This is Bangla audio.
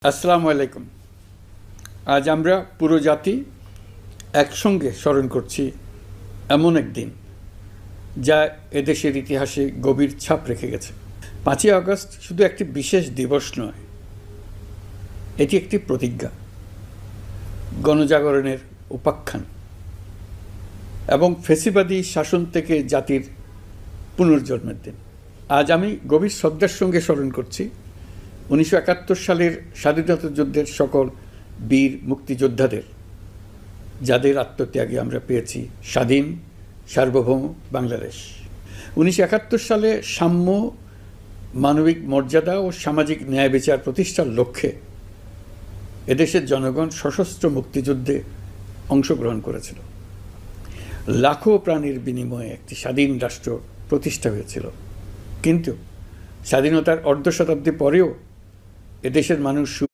আসসালামু আলাইকুম। আজ আমরা পুরো জাতি একসঙ্গে স্মরণ করছি এমন একদিন যা এদেশের ইতিহাসে গভীর ছাপ রেখে গেছে। 5ই আগস্ট শুধু একটি বিশেষ দিবস নয়, এটি একটি প্রতিজ্ঞা, গণজাগরণের উপাখ্যান এবং ফ্যাসিবাদী শাসন থেকে জাতির পুনর্জন্মের দিন। আজ আমি গভীর শ্রদ্ধার সঙ্গে স্মরণ করছি 1971 সালের স্বাধীনতা যুদ্ধের সকল বীর মুক্তিযোদ্ধাদের, যাদের আত্মত্যাগে আমরা পেয়েছি স্বাধীন সার্বভৌম বাংলাদেশ। 1971 সালে সাম্য, মানবিক মর্যাদা ও সামাজিক ন্যায় বিচার প্রতিষ্ঠার লক্ষ্যে এদেশের জনগণ সশস্ত্র মুক্তিযুদ্ধে অংশগ্রহণ করেছিল। লাখো প্রাণীর বিনিময়ে একটি স্বাধীন রাষ্ট্র প্রতিষ্ঠা হয়েছিল। কিন্তু স্বাধীনতার অর্ধ শতাব্দী পরেও এদেশের মানুষ